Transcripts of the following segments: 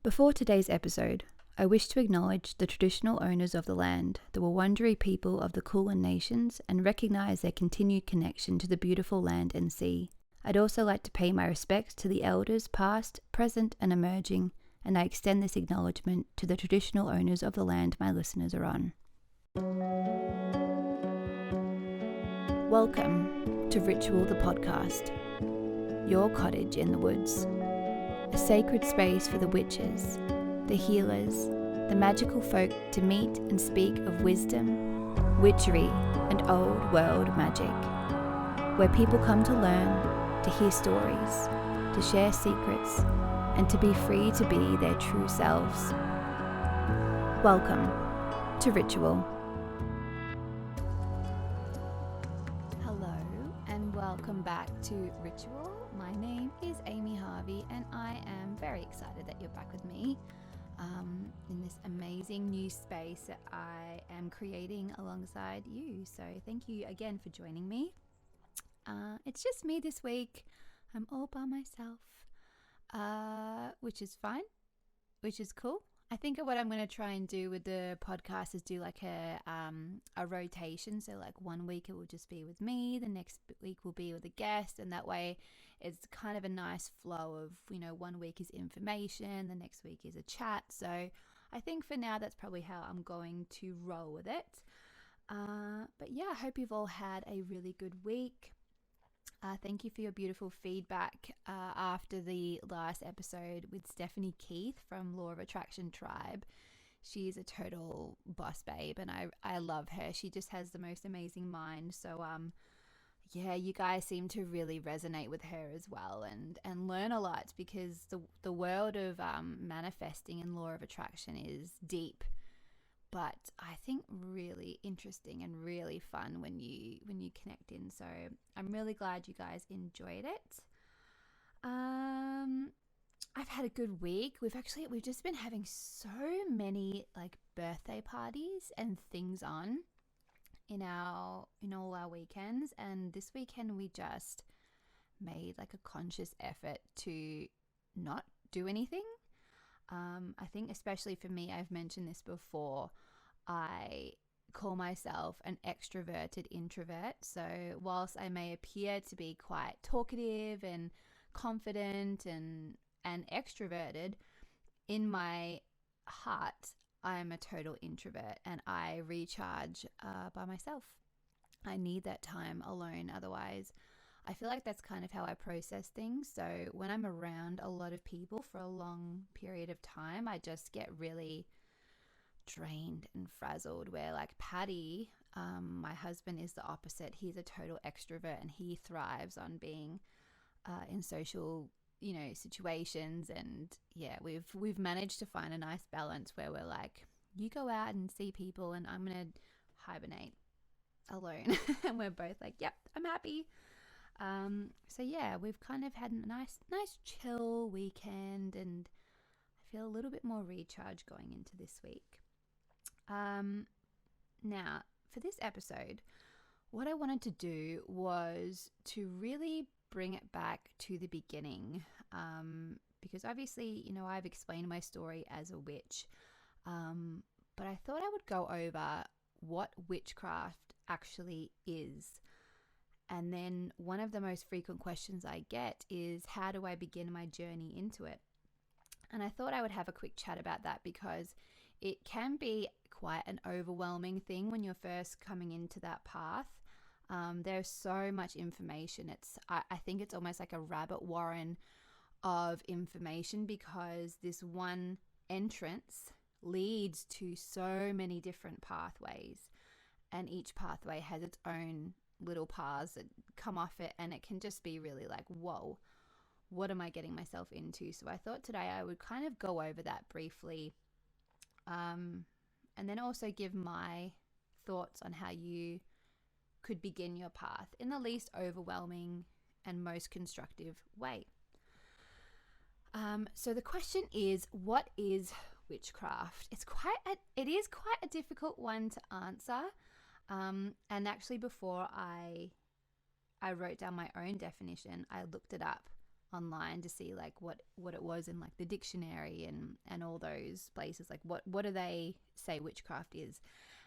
Before today's episode, I wish to acknowledge the traditional owners of the land, the Wurundjeri people of the Kulin Nations, and recognise their continued connection to the beautiful land and sea. I'd also like to pay my respects to the elders past, present and emerging, and I extend this acknowledgement to the traditional owners of the land my listeners are on. Welcome to Ritual the Podcast, your cottage in the woods. A sacred space for the witches, the healers, the magical folk to meet and speak of wisdom, witchery, and old world magic, where people come to learn, to hear stories, to share secrets, and to be free to be their true selves. Welcome to Ritual. Hello and welcome back to Ritual. My name is Amy Harvey and I am very excited that you're back with me in this amazing new space that I am creating alongside you. So thank you again for joining me. It's just me this week. I'm all by myself, which is fine, which is cool. I think what I'm going to try and do with the podcast is do like a rotation. So like 1 week it will just be with me, the next week will be with a guest, and that way it's kind of a nice flow of, 1 week is information, the next week is a chat. So I think for now that's probably how I'm going to roll with it. But yeah, I hope you've all had a really good week. Thank you for your beautiful feedback after the last episode with Stephanie Keith from Law of Attraction Tribe. She's a total boss babe and I love her. She just has the most amazing mind. So yeah, you guys seem to really resonate with her as well and learn a lot, because the world of manifesting and law of attraction is deep, but I think really interesting and really fun when you connect in. So I'm really glad you guys enjoyed it. I've had a good week. We've just been having so many like birthday parties and things on in all our weekends, and this weekend we just made like a conscious effort to not do anything. I think especially for me, I've mentioned this before, I call myself an extroverted introvert. So whilst I may appear to be quite talkative and confident and extroverted, in my heart, I am a total introvert and I recharge by myself. I need that time alone. Otherwise, I feel like that's kind of how I process things. So when I'm around a lot of people for a long period of time, I just get really drained and frazzled, where like Paddy, my husband, is the opposite. He's a total extrovert and he thrives on being in social situations, and yeah, we've managed to find a nice balance where we're like, you go out and see people and I'm gonna hibernate alone and we're both like, yep, I'm happy. So yeah, we've kind of had a nice chill weekend, and I feel a little bit more recharged going into this week. Now for this episode, what I wanted to do was to really bring it back to the beginning, because obviously, I've explained my story as a witch, but I thought I would go over what witchcraft actually is. And then one of the most frequent questions I get is, how do I begin my journey into it? And I thought I would have a quick chat about that, because it can be quite an overwhelming thing when you're first coming into that path. There's so much information. I think it's almost like a rabbit warren of information, because this one entrance leads to so many different pathways, and each pathway has its own little paths that come off it, and it can just be really like, whoa, what am I getting myself into? So I thought today I would kind of go over that briefly, and then also give my thoughts on how you could begin your path in the least overwhelming and most constructive way. So the question is, what is witchcraft? It is quite a difficult one to answer. And actually, before I wrote down my own definition, I looked it up online to see like what it was in like the dictionary and all those places, like what do they say witchcraft is.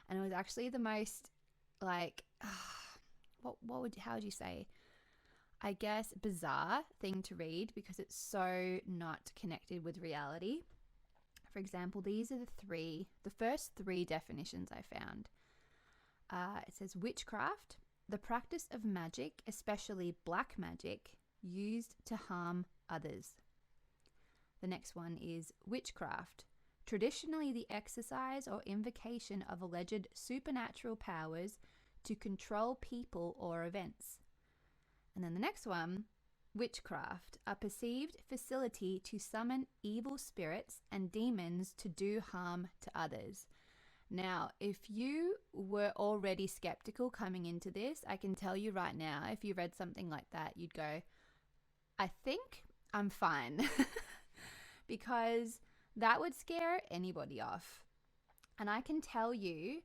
And it was actually the most like how would you say, I guess, bizarre thing to read, because it's so not connected with reality. For example, these are the first three definitions I found. It says witchcraft, the practice of magic, especially black magic, used to harm others. The next one is witchcraft, traditionally the exercise or invocation of alleged supernatural powers to control people or events. And then the next one, witchcraft, a perceived facility to summon evil spirits and demons to do harm to others. Now, if you were already skeptical coming into this, I can tell you right now, if you read something like that, you'd go, I think I'm fine. Because that would scare anybody off. And I can tell you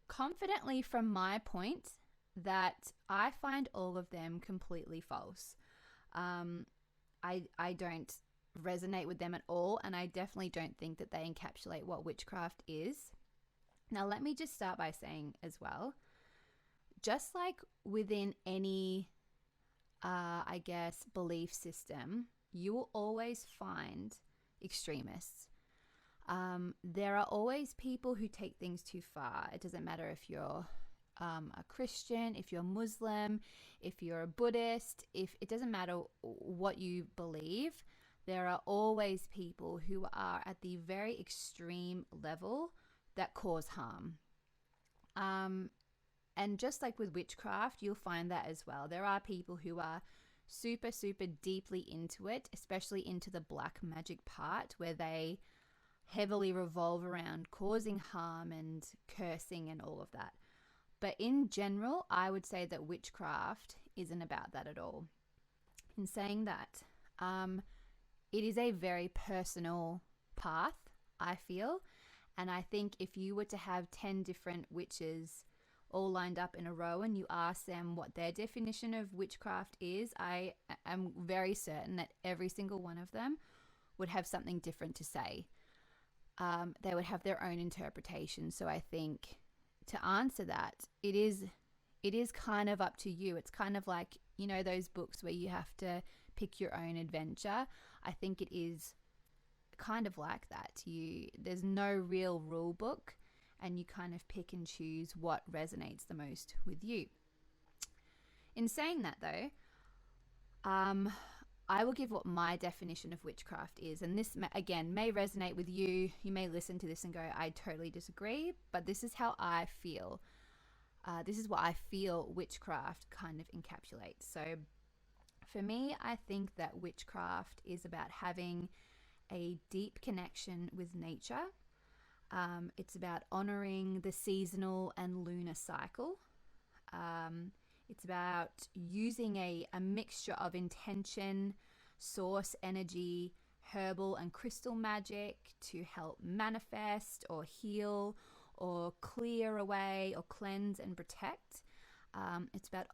confidently from my point that I find all of them completely false. I don't resonate with them at all, and I definitely don't think that they encapsulate what witchcraft is. Now, let me just start by saying as well, just like within any, I guess, belief system, you will always find extremists. There are always people who take things too far. It doesn't matter if you're a Christian, if you're Muslim, if you're a Buddhist, if it doesn't matter what you believe, there are always people who are at the very extreme level that cause harm. And just like with witchcraft, you'll find that as well. There are people who are super, super deeply into it, especially into the black magic part, where they heavily revolve around causing harm and cursing and all of that. But in general, I would say that witchcraft isn't about that at all. In saying that, it is a very personal path, I feel. And I think if you were to have 10 different witches all lined up in a row and you ask them what their definition of witchcraft is, I am very certain that every single one of them would have something different to say. They would have their own interpretation. So I think to answer that, it is kind of up to you. It's kind of like, you know, those books where you have to pick your own adventure. I think it is kind of like that. There's no real rule book, and you kind of pick and choose what resonates the most with you. In saying that though, I will give what my definition of witchcraft is, and this again may resonate with you. You may listen to this and go, I totally disagree, but this is how I feel. This is what I feel witchcraft kind of encapsulates. So for me, I think that witchcraft is about having a deep connection with nature. It's about honoring the seasonal and lunar cycle. It's about using a mixture of intention, source energy, herbal and crystal magic to help manifest or heal or clear away or cleanse and protect. It's about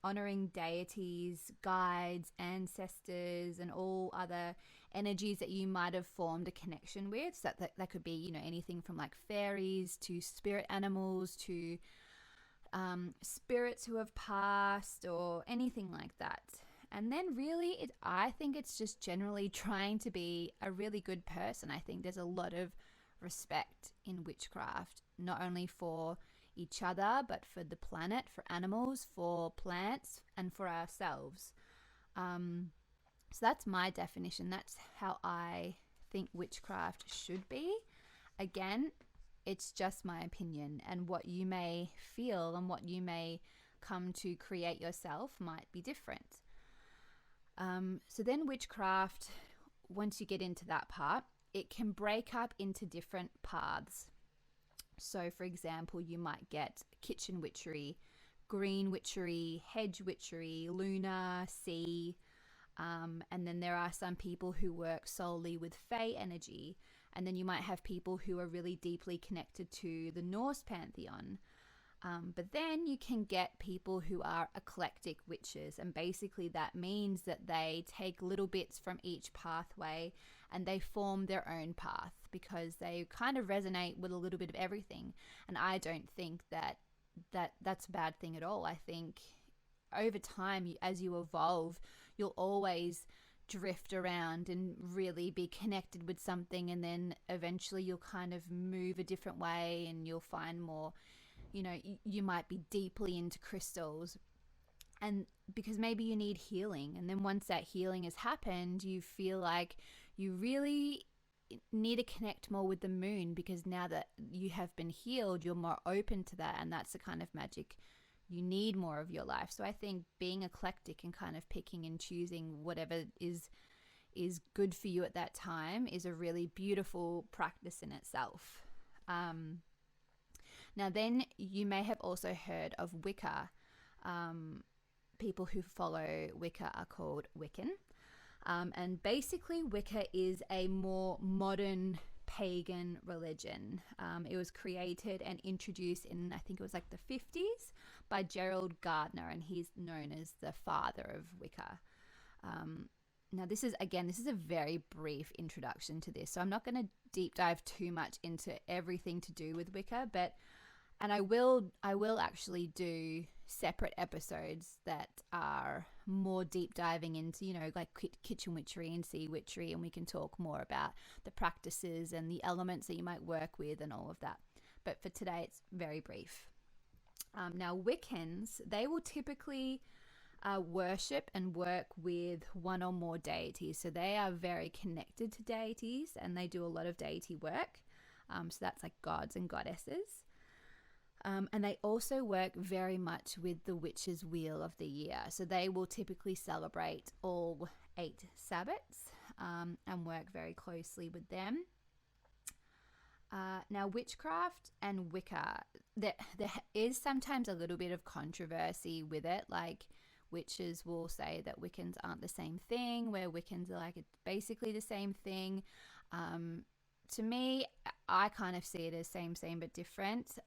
honoring deities, guides, ancestors, and all other energies that you might have formed a connection with. So that could be, you know, anything from like fairies to spirit animals to spirits who have passed or anything like that. And then really, I think it's just generally trying to be a really good person. I think there's a lot of respect in witchcraft, not only for each other, but for the planet, for animals, for plants, and for ourselves. So that's my definition. That's how I think witchcraft should be. Again, it's just my opinion, and what you may feel and what you may come to create yourself might be different. So then witchcraft, once you get into that part, it can break up into different paths. So for example, you might get kitchen witchery, green witchery, hedge witchery, lunar, sea, and then there are some people who work solely with fae energy. And then you might have people who are really deeply connected to the Norse pantheon. But then you can get people who are eclectic witches, and basically that means that they take little bits from each pathway and they form their own path because they kind of resonate with a little bit of everything. And I don't think that's a bad thing at all. I think over time, as you evolve, you'll always drift around and really be connected with something, and then eventually you'll kind of move a different way and you'll find more, you might be deeply into crystals, and because maybe you need healing, and then once that healing has happened, you feel like you really need to connect more with the moon, because now that you have been healed, you're more open to that, and that's the kind of magic you need more of your life. So I think being eclectic and kind of picking and choosing whatever is good for you at that time is a really beautiful practice in itself. Now then, you may have also heard of Wicca. People who follow Wicca are called Wiccan. And basically Wicca is a more modern pagan religion. It was created and introduced in, I think it was like the 50s, by Gerald Gardner, and he's known as the father of Wicca. Now this is a very brief introduction to this, so I'm not going to deep dive too much into everything to do with Wicca, and I will actually do separate episodes that are more deep diving into, like kitchen witchery and sea witchery, and we can talk more about the practices and the elements that you might work with and all of that. But for today, it's very brief. Now, Wiccans, they will typically worship and work with one or more deities. So they are very connected to deities, and they do a lot of deity work. So that's like gods and goddesses. And they also work very much with the witch's wheel of the year. So they will typically celebrate all 8 Sabbats and work very closely with them. Now, witchcraft and Wicca, there is sometimes a little bit of controversy with it. Like, witches will say that Wiccans aren't the same thing, where Wiccans are like, it's basically the same thing. To me, I kind of see it as same but different.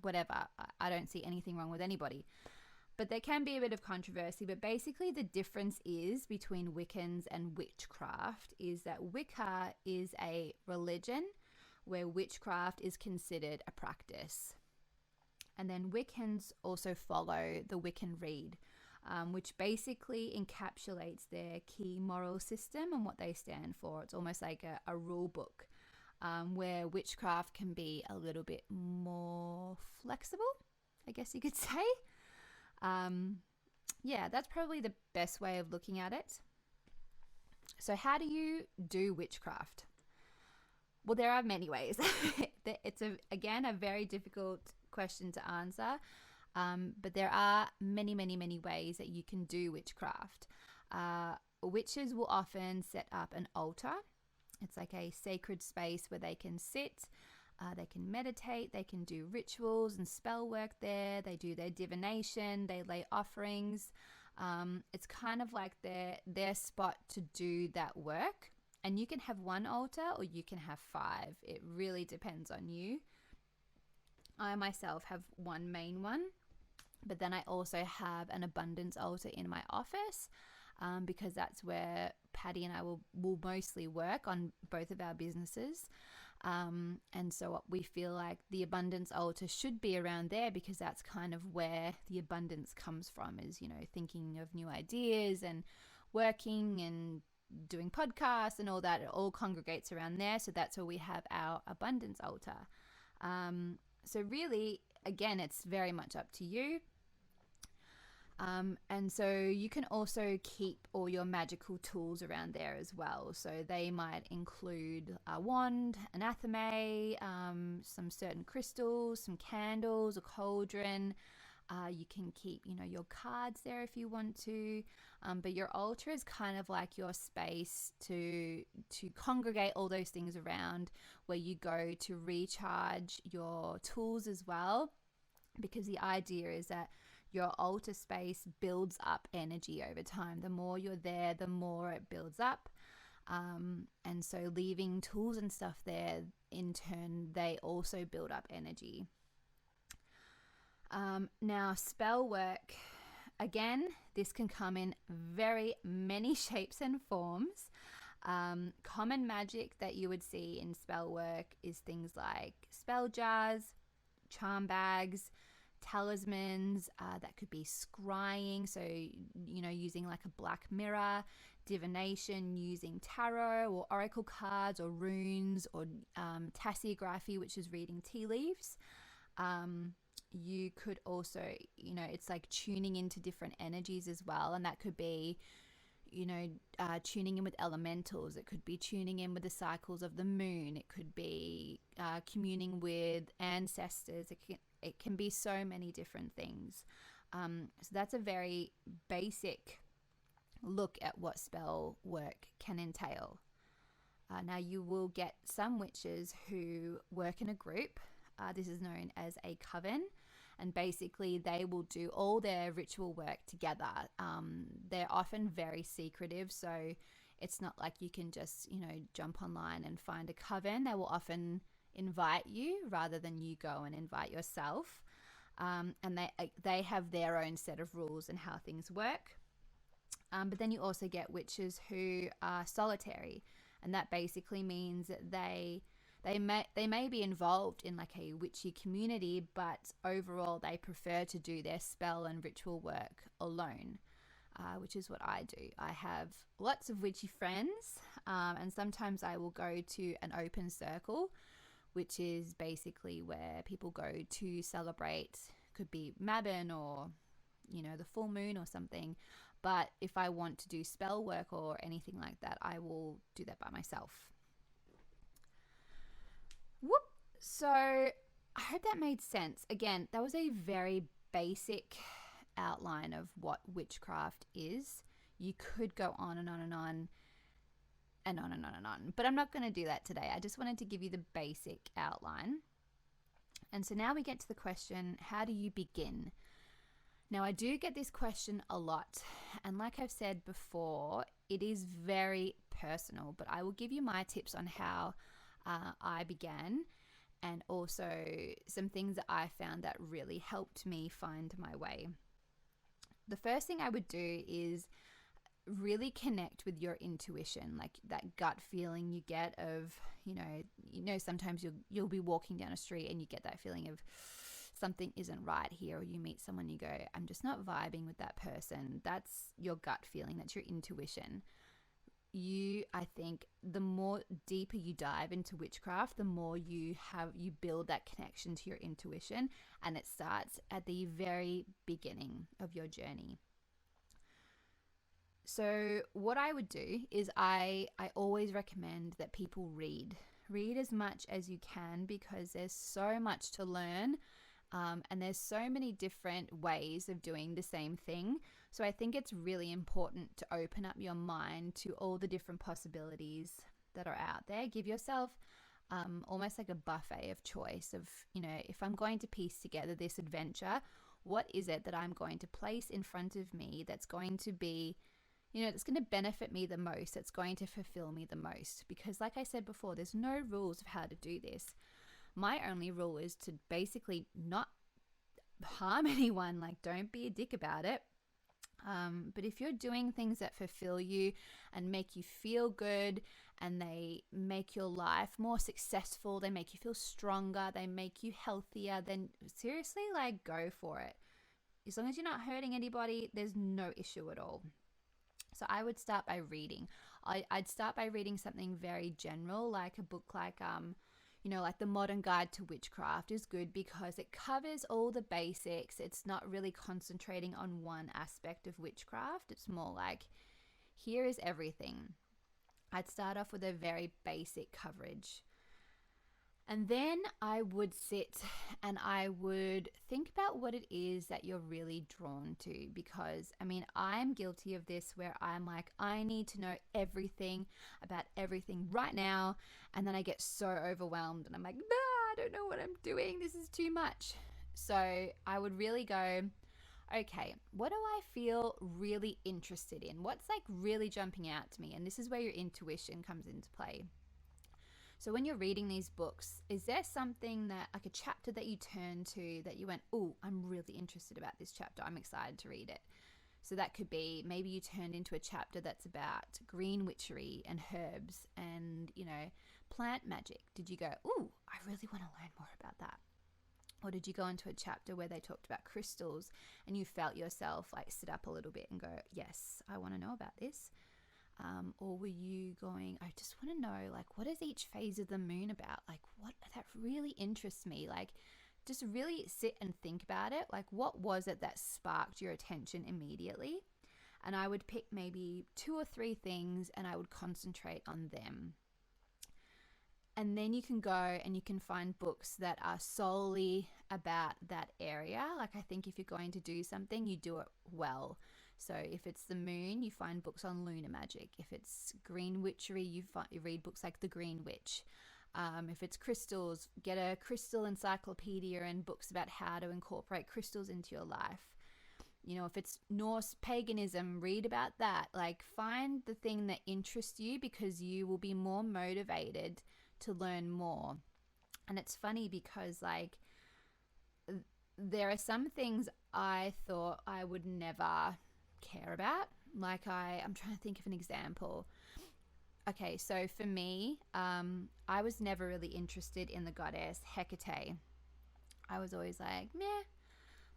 Whatever, I don't see anything wrong with anybody. But there can be a bit of controversy. But basically the difference is between Wiccans and witchcraft is that Wicca is a religion, where witchcraft is considered a practice. And then Wiccans also follow the Wiccan Rede, which basically encapsulates their key moral system and what they stand for. It's almost like a rule book, where witchcraft can be a little bit more flexible, I guess you could say. Yeah, that's probably the best way of looking at it. So how do you do witchcraft? Well, there are many ways. It's, again, a very difficult question to answer, but there are many ways that you can do witchcraft. Witches will often set up an altar. It's like a sacred space where they can sit, they can meditate, they can do rituals and spell work there, they do their divination, they lay offerings. It's kind of like their spot to do that work. And you can have one altar or you can have 5. It really depends on you. I myself have one main one, but then I also have an abundance altar in my office, because that's where Patty and I will mostly work on both of our businesses. And so we feel like the abundance altar should be around there, because that's kind of where the abundance comes from, is, thinking of new ideas and working and doing podcasts and all that. It all congregates around there. So that's where we have our abundance altar. So really, again, it's very much up to you. And so you can also keep all your magical tools around there as well. So they might include a wand, an athame, some certain crystals, some candles, a cauldron. You can keep, your cards there if you want to. But your altar is kind of like your space to congregate all those things around, where you go to recharge your tools as well. Because the idea is that your altar space builds up energy over time. The more you're there, the more it builds up. And so leaving tools and stuff there, in turn, they also build up energy. Now, spell work, again, this can come in very many shapes and forms. Common magic that you would see in spell work is things like spell jars, charm bags, talismans, that could be scrying, so using like a black mirror, divination using tarot or oracle cards or runes, or tassigraphy, which is reading tea leaves. You could also, it's like tuning into different energies as well, and that could be tuning in with elementals. It could be tuning in with the cycles of the moon. It could be communing with ancestors. It can be so many different things. So that's a very basic look at what spell work can entail. Now, you will get some witches who work in a group. This is known as a coven. And basically, they will do all their ritual work together. They're often very secretive, so it's not like you can just, jump online and find a coven. They will often invite you rather than you go and invite yourself. And they have their own set of rules and how things work. But then you also get witches who are solitary, and that basically means that they may be involved in like a witchy community, but overall they prefer to do their spell and ritual work alone, which is what I do. I have lots of witchy friends, and sometimes I will go to an open circle, which is basically where people go to celebrate. Could be Mabon or the full moon or something. But if I want to do spell work or anything like that, I will do that by myself. Whoop. So I hope that made sense. Again, that was a very basic outline of what witchcraft is. You could go on and on and on and on and on and on, but I'm not going to do that today. I just wanted to give you the basic outline. And so now we get to the question, how do you begin? Now, I do get this question a lot, and like I've said before, it is very personal, but I will give you my tips on how I began, and also some things that I found that really helped me find my way. The first thing I would do is really connect with your intuition, like that gut feeling you get of, sometimes you'll be walking down a street and you get that feeling of something isn't right here, or you meet someone, you go, I'm just not vibing with that person. That's your gut feeling. That's your intuition. I think the more deeper you dive into witchcraft, the more you build that connection to your intuition, and it starts at the very beginning of your journey. So what I would do is I always recommend that people read as much as you can, because there's so much to learn. And there's so many different ways of doing the same thing. So I think it's really important to open up your mind to all the different possibilities that are out there. Give yourself almost like a buffet of choice of, if I'm going to piece together this adventure, what is it that I'm going to place in front of me that's going to be, that's going to benefit me the most, that's going to fulfill me the most? Because like I said before, there's no rules of how to do this. My only rule is to basically not harm anyone. Like, don't be a dick about it. But if you're doing things that fulfill you and make you feel good, and they make your life more successful, they make you feel stronger, they make you healthier, then seriously, like, go for it. As long as you're not hurting anybody, there's no issue at all. So I would start by reading. I'd start by reading something very general, like a book like like the Modern Guide to Witchcraft is good because it covers all the basics. It's not really concentrating on one aspect of witchcraft. It's more like, here is everything. I'd start off with a very basic coverage. And then I would sit and I would think about what it is that you're really drawn to, because I'm guilty of this, where I'm like, I need to know everything about everything right now, and then I get so overwhelmed and I'm like, I don't know what I'm doing, this is too much. So I would really go, okay, what do I feel really interested in? What's like really jumping out to me? And this is where your intuition comes into play. So when you're reading these books, is there something that, like a chapter that you turn to that you went, oh, I'm really interested about this chapter, I'm excited to read it? So that could be, maybe you turned into a chapter that's about green witchery and herbs and, you know, plant magic. Did you go, oh, I really want to learn more about that? Or did you go into a chapter where they talked about crystals and you felt yourself like sit up a little bit and go, yes, I want to know about this? Or were you going, I just want to know, like, what is each phase of the moon about? Like, what, that really interests me. Like, just really sit and think about it. Like, what was it that sparked your attention immediately? And I would pick maybe 2 or 3 things and I would concentrate on them. And then you can go and you can find books that are solely about that area. Like, I think if you're going to do something, you do it well. So if it's the moon, you find books on lunar magic. If it's green witchery, you read books like The Green Witch. If it's crystals, get a crystal encyclopedia and books about how to incorporate crystals into your life. You know, if it's Norse paganism, read about that. Like, find the thing that interests you because you will be more motivated to learn more. And it's funny because, like, there are some things I thought I would never care about. Like, I'm trying to think of an example. Okay, so for me, I was never really interested in the goddess Hecate. I was always like, meh.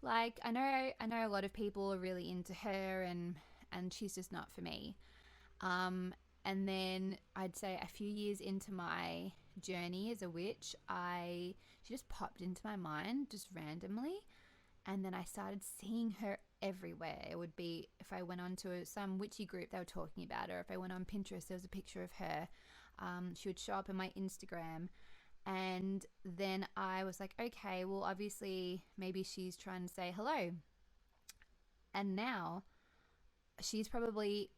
Like, I know a lot of people are really into her, and she's just not for me. And then I'd say a few years into my journey as a witch, she just popped into my mind just randomly, and then I started seeing her everywhere. It would be if I went on to some witchy group, they were talking about her. If I went on Pinterest, there was a picture of her. She would show up in my Instagram. And then I was like, okay, well, obviously maybe she's trying to say hello. And now she's probably,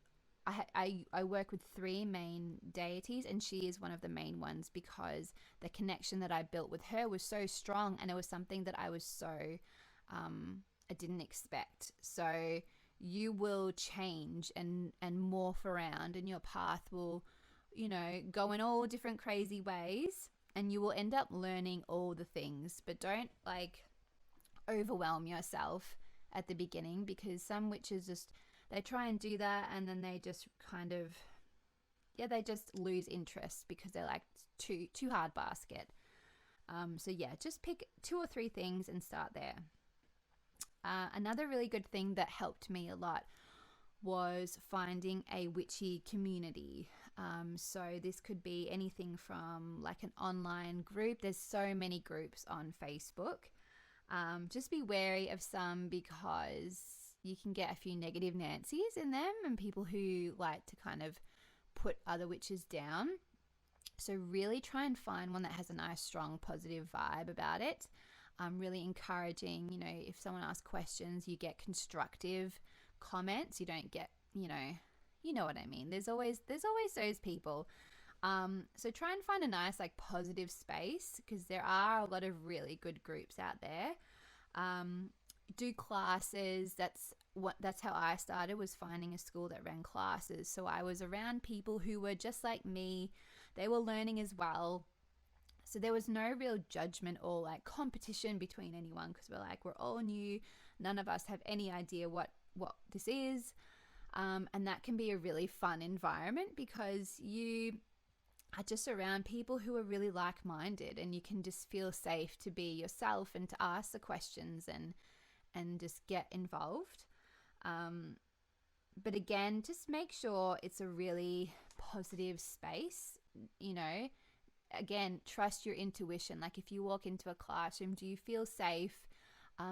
I work with 3 main deities, and she is one of the main ones because the connection that I built with her was so strong, and it was something that I was so, I didn't expect. So you will change and morph around, and your path will, you know, go in all different crazy ways, and you will end up learning all the things. But don't like overwhelm yourself at the beginning, because some witches just, they try and do that and then they just kind of, they just lose interest because they're like too hard basket. So yeah, just pick 2 or 3 things and start there. Another really good thing that helped me a lot was finding a witchy community. So this could be anything from like an online group. There's so many groups on Facebook. Just be wary of some because you can get a few negative Nancy's in them and people who like to kind of put other witches down. So really try and find one that has a nice, strong, positive vibe about it. Really encouraging, you know, if someone asks questions, you get constructive comments. You don't get, you know what I mean. There's always those people. So try and find a nice, like, positive space, because there are a lot of really good groups out there. Do classes. That's how I started, was finding a school that ran classes. So I was around people who were just like me. They were learning as well. So there was no real judgment or like competition between anyone, because we're all new. None of us have any idea what this is. And that can be a really fun environment because you are just around people who are really like-minded, and you can just feel safe to be yourself and to ask the questions and just get involved. But again, just make sure it's a really positive space, you know. Again, trust your intuition. Like, if you walk into a classroom, do you feel safe?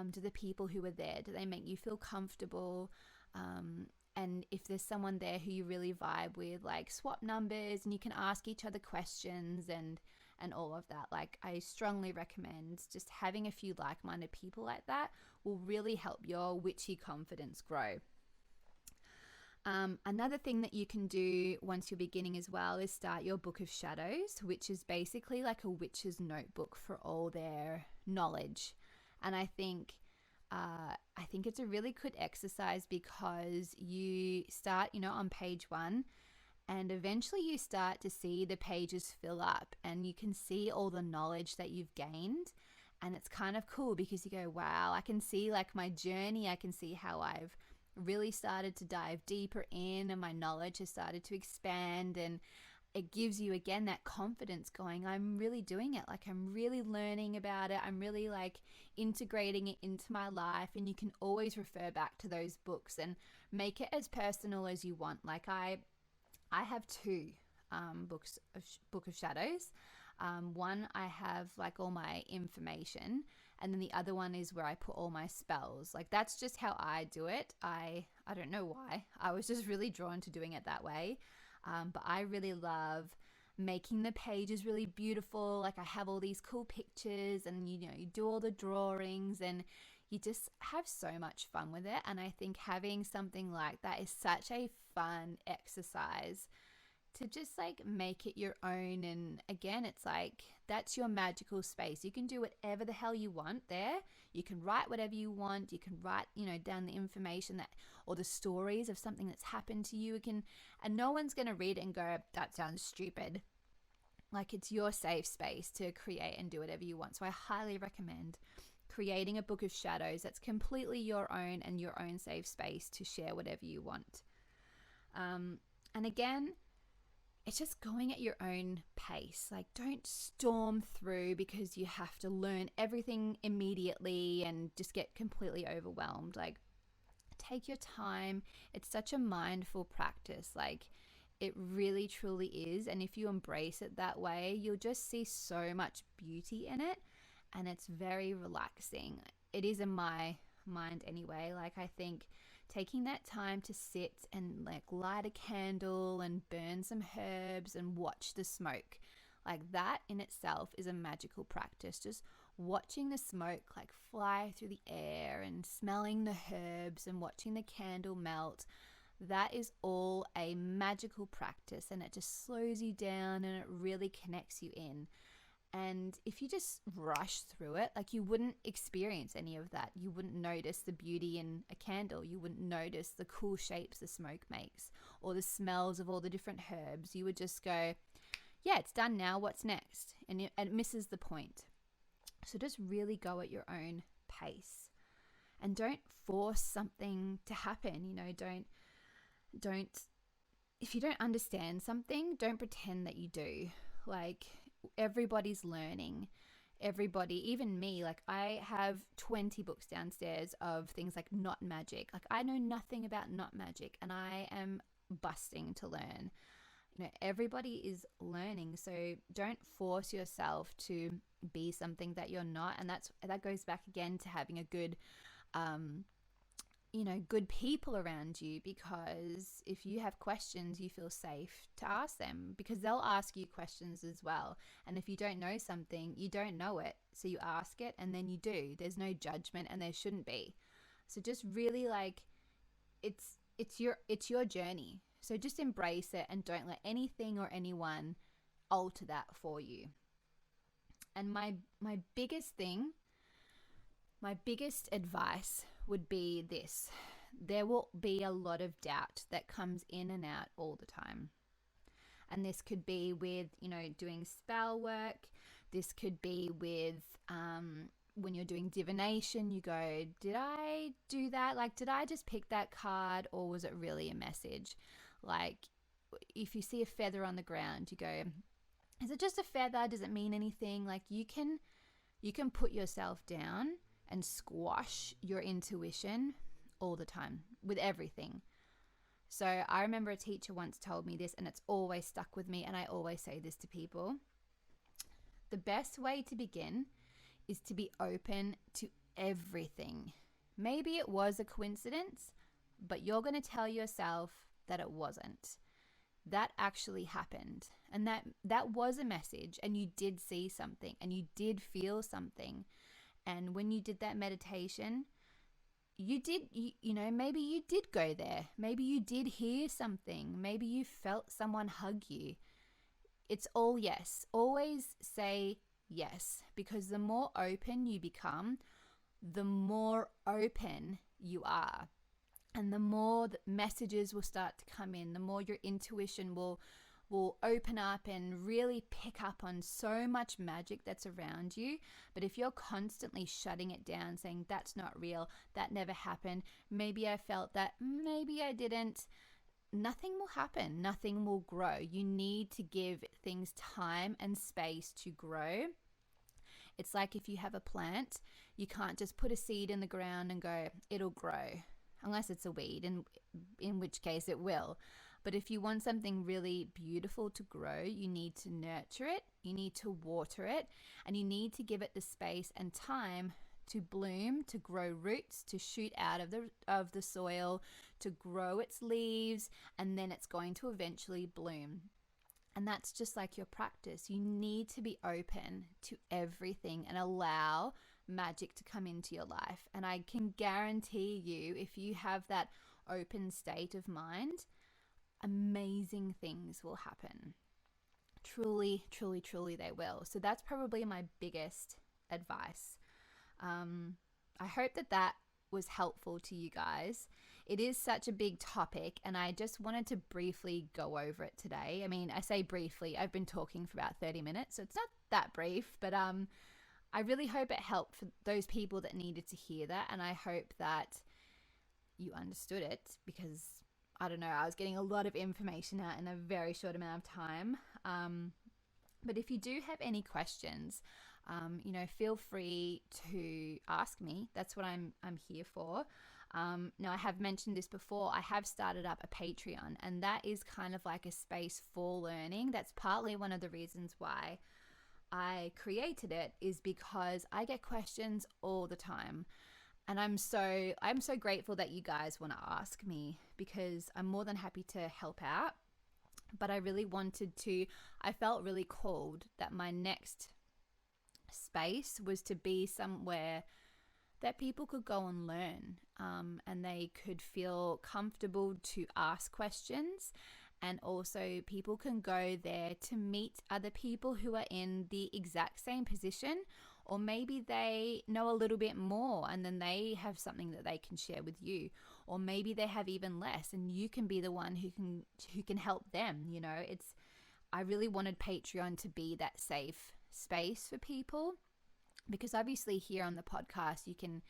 Do the people who are there, do they make you feel comfortable? And if there's someone there who you really vibe with, like, swap numbers and you can ask each other questions and all of that. Like, I strongly recommend just having a few like-minded people like that will really help your witchy confidence grow. Another thing that you can do once you're beginning as well is start your book of shadows, which is basically like a witch's notebook for all their knowledge. And I think it's a really good exercise because you start, you know, on page 1, And eventually you start to see the pages fill up and you can see all the knowledge that you've gained. And it's kind of cool because you go, wow, I can see like my journey. I can see how I've really started to dive deeper in and my knowledge has started to expand. And it gives you again that confidence going, I'm really doing it. Like I'm really learning about it. I'm really like integrating it into my life. And you can always refer back to those books and make it as personal as you want. Like I have two books of Book of Shadows. One I have like all my information, and then the other one is where I put all my spells. Like that's just how I do it. I don't know why. I was just really drawn to doing it that way. But I really love making the pages really beautiful. Like I have all these cool pictures and you do all the drawings and you just have so much fun with it. And I think having something like that is such a fun exercise to just like make it your own. And again, it's like that's your magical space. You can do whatever the hell you want there. You can write whatever you want. You can write, down the information that or the stories of something that's happened to you. And no one's going to read it and go, that sounds stupid. Like it's your safe space to create and do whatever you want. So I highly recommend creating a book of shadows that's completely your own and your own safe space to share whatever you want. And again, it's just going at your own pace. Like don't storm through because you have to learn everything immediately and just get completely overwhelmed. Like take your time. It's such a mindful practice. Like it really truly is. And if you embrace it that way, you'll just see so much beauty in it. And it's very relaxing. It is in my mind anyway. Like I think taking that time to sit and like light a candle and burn some herbs and watch the smoke, like that in itself is a magical practice. Just watching the smoke like fly through the air and smelling the herbs and watching the candle melt, that is all a magical practice, and it just slows you down and it really connects you in. And if you just rush through it, like you wouldn't experience any of that. You wouldn't notice the beauty in a candle. You wouldn't notice the cool shapes the smoke makes or the smells of all the different herbs. You would just go, yeah, it's done now. What's next? And it misses the point. So just really go at your own pace and don't force something to happen. Don't, if you don't understand something, don't pretend that you do. Like, everybody's learning. Everybody, even me, like I have 20 books downstairs of things like not magic. Like I know nothing about not magic and I am busting to learn. Everybody is learning. So don't force yourself to be something that you're not. And that goes back again to having a good good people around you, because if you have questions, you feel safe to ask them because they'll ask you questions as well. And if you don't know something, you don't know it. So you ask it and then you do. There's no judgment and there shouldn't be. So just really like it's your journey. So just embrace it and don't let anything or anyone alter that for you. And my biggest advice would be this. There will be a lot of doubt that comes in and out all the time. And this could be with, doing spell work. This could be with when you're doing divination, you go, did I do that? Like, did I just pick that card or was it really a message? Like, if you see a feather on the ground, you go, is it just a feather? Does it mean anything? Like, you can put yourself down and squash your intuition all the time with everything. So I remember a teacher once told me this, and it's always stuck with me, and I always say this to people. The best way to begin is to be open to everything. Maybe it was a coincidence, but you're going to tell yourself that it wasn't. That actually happened, and that was a message, and you did see something, and you did feel something. And when you did that meditation, you did, maybe you did go there. Maybe you did hear something. Maybe you felt someone hug you. It's all yes. Always say yes, because the more open you become, the more open you are. And the more that messages will start to come in, the more your intuition will open up and really pick up on so much magic that's around you. But if you're constantly shutting it down, saying that's not real, that never happened, maybe I felt that, maybe I didn't, nothing will happen. Nothing will grow. You need to give things time and space to grow. It's like if you have a plant, you can't just put a seed in the ground and go, it'll grow, unless it's a weed, in which case it will. But if you want something really beautiful to grow, you need to nurture it, you need to water it, and you need to give it the space and time to bloom, to grow roots, to shoot out of the soil, to grow its leaves, and then it's going to eventually bloom. And that's just like your practice. You need to be open to everything and allow magic to come into your life. And I can guarantee you, if you have that open state of mind, amazing things will happen. Truly, truly, truly they will. So that's probably my biggest advice. I hope that was helpful to you guys. It is such a big topic, and I just wanted to briefly go over it today. I mean, I say briefly, I've been talking for about 30 minutes, so it's not that brief, but I really hope it helped for those people that needed to hear that, and I hope that you understood it, because I don't know, I was getting a lot of information out in a very short amount of time. But if you do have any questions, feel free to ask me. That's what I'm here for. Now, I have mentioned this before. I have started up a Patreon, and that is kind of like a space for learning. That's partly one of the reasons why I created it, is because I get questions all the time. And I'm so grateful that you guys want to ask me, because I'm more than happy to help out. But I felt really called that my next space was to be somewhere that people could go and learn, and they could feel comfortable to ask questions. And also people can go there to meet other people who are in the exact same position, or maybe they know a little bit more and then they have something that they can share with you, or maybe they have even less and you can be the one who can help them. I really wanted Patreon to be that safe space for people, because obviously here on the podcast you can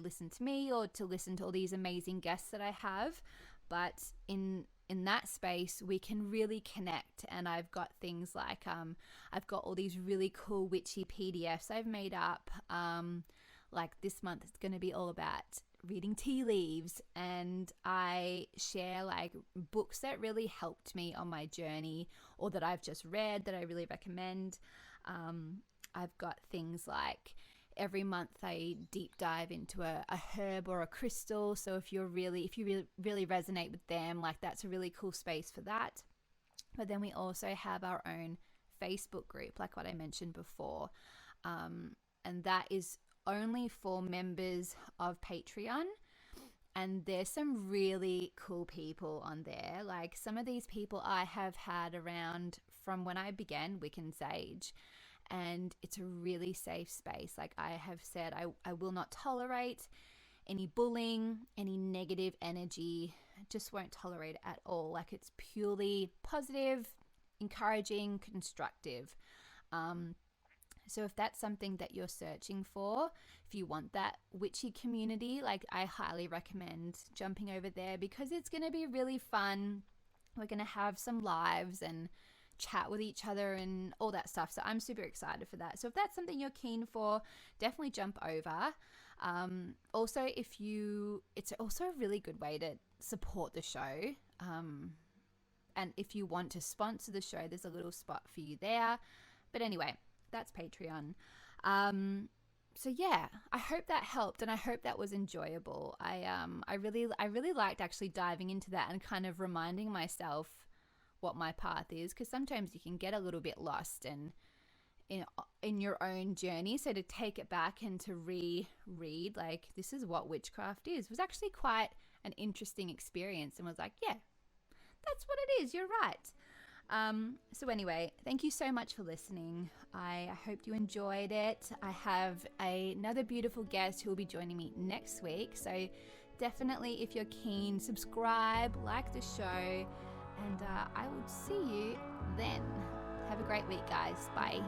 listen to me or to listen to all these amazing guests that I have, but in that space we can really connect. And I've got things like I've got all these really cool witchy PDFs I've made up. Like this month it's going to be all about reading tea leaves, and I share like books that really helped me on my journey, or that I've just read that I really recommend. I've got things like every month I deep dive into a herb or a crystal. So if you really resonate with them, like that's a really cool space for that. But then we also have our own Facebook group, like what I mentioned before. And that is only for members of Patreon. And there's some really cool people on there. Like some of these people I have had around from when I began Wiccan Sage. And it's a really safe space. Like I have said, I will not tolerate any bullying, any negative energy. Just won't tolerate it at all. Like it's purely positive, encouraging, constructive. So if that's something that you're searching for, if you want that witchy community, like I highly recommend jumping over there, because it's going to be really fun. We're going to have some lives and chat with each other and all that stuff. So I'm super excited for that. So if that's something you're keen for, definitely jump over. Also, it's also a really good way to support the show. And if you want to sponsor the show, there's a little spot for you there. But anyway, that's Patreon. So yeah, I hope that helped, and I hope that was enjoyable. I really liked actually diving into that and kind of reminding myself what my path is, because sometimes you can get a little bit lost in your own journey. So to take it back and to reread, like, this is what witchcraft is, was actually quite an interesting experience, and was like, yeah, that's what it is. You're right. So anyway, thank you so much for listening. I hope you enjoyed it. I have another beautiful guest who will be joining me next week. So definitely, if you're keen, subscribe, like the show, and I will see you then. Have a great week, guys. Bye.